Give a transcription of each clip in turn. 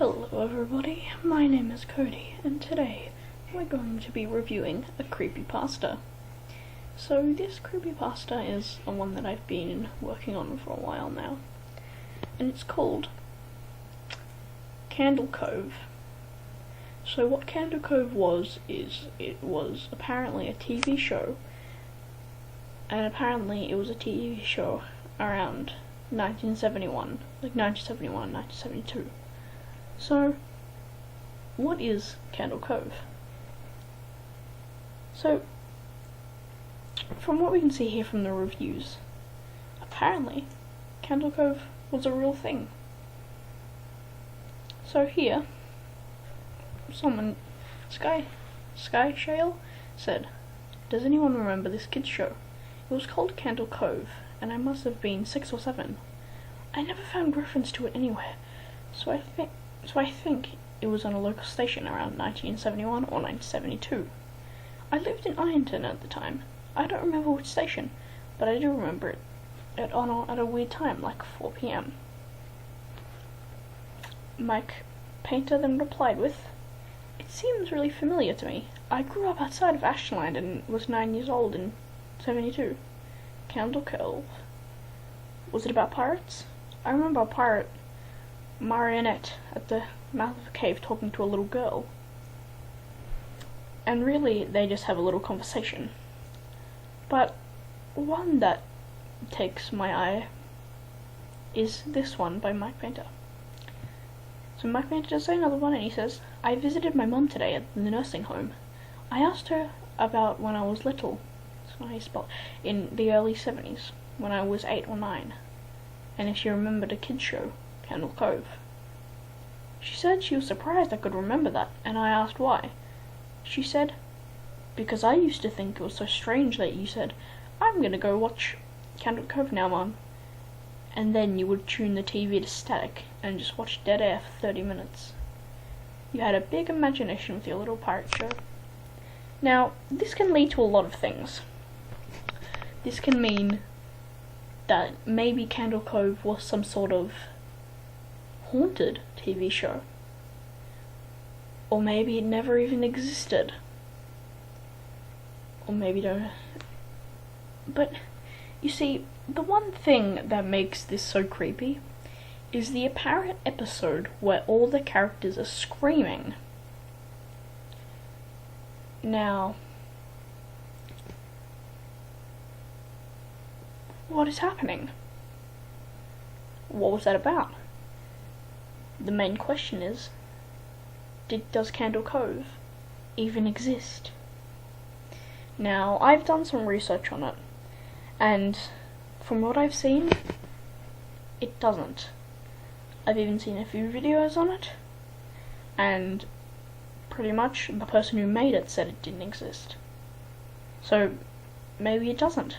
Hello everybody, my name is Cody, and today we're going to be reviewing a creepypasta. So this creepypasta is a one that I've been working on for a while now, and it's called Candle Cove. So what Candle Cove was, is it was apparently a TV show, and apparently it was a TV show around 1971, like 1971, 1972. So, what is Candle Cove? So, from what we can see here from the reviews, apparently, Candle Cove was a real thing. So here, someone, Sky Shale, said, "Does anyone remember this kids show? It was called Candle Cove, and I must have been 6 or 7. I never found reference to it anywhere, so I think it was on a local station around 1971 or 1972. I lived in Ironton at the time. I don't remember which station, but I do remember it at a weird time, like 4 p.m. Mike Painter then replied with, "It seems really familiar to me. I grew up outside of Ashland and was 9 years old in 72. Candle Cove. Was it about pirates? I remember a pirate marionette at the mouth of a cave talking to a little girl. And really, they just have a little conversation. But one that takes my eye is this one by Mike Painter." So Mike Painter does say another one, and he says, "I visited my mom today at the nursing home. I asked her about when I was little, in the early 70s, when I was 8 or 9, and if she remembered a kids show, Candle Cove. She said she was surprised I could remember that, and I asked why. She said, because I used to think it was so strange that you said, 'I'm gonna go watch Candle Cove now, Mom,' and then you would tune the TV to static and just watch dead air for 30 minutes. You had a big imagination with your little pirate show." Now, this can lead to a lot of things. This can mean that maybe Candle Cove was some sort of haunted TV show. Or maybe it never even existed. Or maybe don't. But, you see, the one thing that makes this so creepy is the apparent episode where all the characters are screaming. Now, what is happening? What was that about? The main question is, does Candle Cove even exist? Now, I've done some research on it, and from what I've seen, it doesn't. I've even seen a few videos on it, and pretty much the person who made it said it didn't exist. So, maybe it doesn't.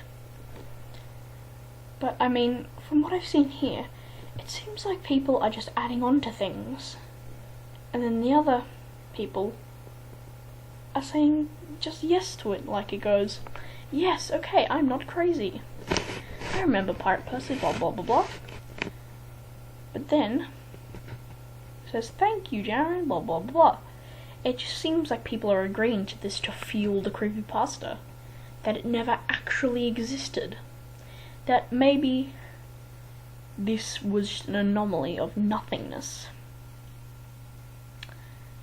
But, I mean, from what I've seen here, it seems like people are just adding on to things, and then the other people are saying just yes to it, like it goes, "Yes, okay, I'm not crazy. I remember Pirate Percy, blah blah blah blah." But then, it says, "Thank you, Jaren, blah blah blah." It just seems like people are agreeing to this to fuel the creepypasta, that it never actually existed. That maybe this was just an anomaly of nothingness.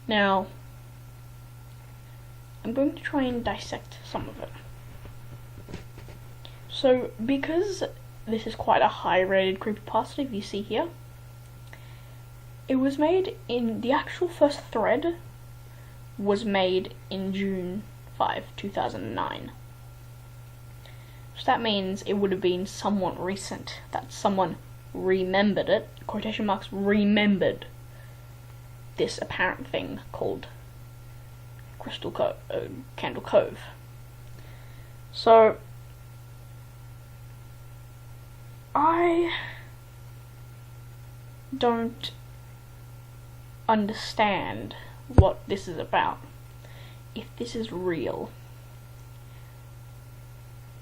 Now, I'm going to try and dissect some of it. So, because this is quite a high-rated creepypasta, if you see here, it was made in, the actual first thread was made in June 5, 2009. So that means it would have been somewhat recent, that someone remembered it, quotation marks, remembered this apparent thing called Candle Cove. So, I don't understand what this is about, if this is real,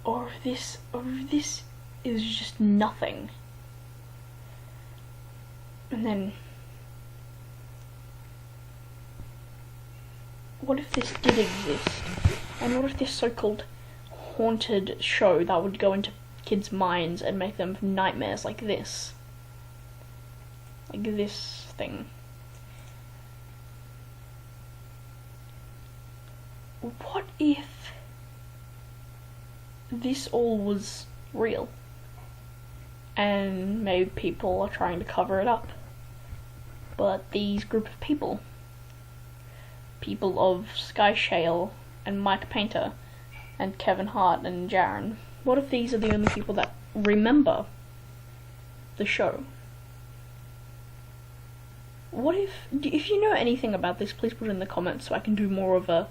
or if this is just nothing. And then what if this did exist? And what if this so-called haunted show that would go into kids' minds and make them have nightmares like this? Like this thing. What if this all was real? And maybe people are trying to cover it up. But these group of people of Sky Shale and Mike Painter and Kevin Hart and Jaren, what if these are the only people that remember the show? What if you know anything about this, please put it in the comments so I can do more of a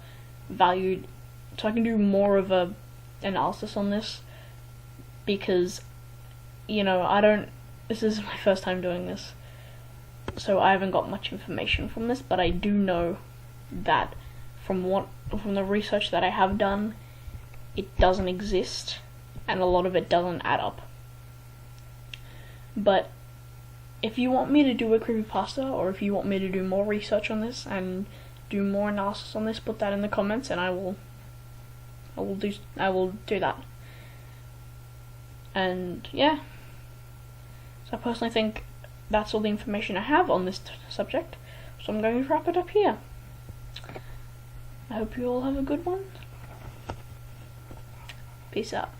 analysis on this, because, you know, this is my first time doing this, so I haven't got much information from this, but I do know that from the research that I have done, it doesn't exist, and a lot of it doesn't add up. But if you want me to do a creepypasta, or if you want me to do more research on this and do more analysis on this, put that in the comments, and I will do that. And yeah, so I personally think that's all the information I have on this subject, so I'm going to wrap it up here. I hope you all have a good one. Peace out.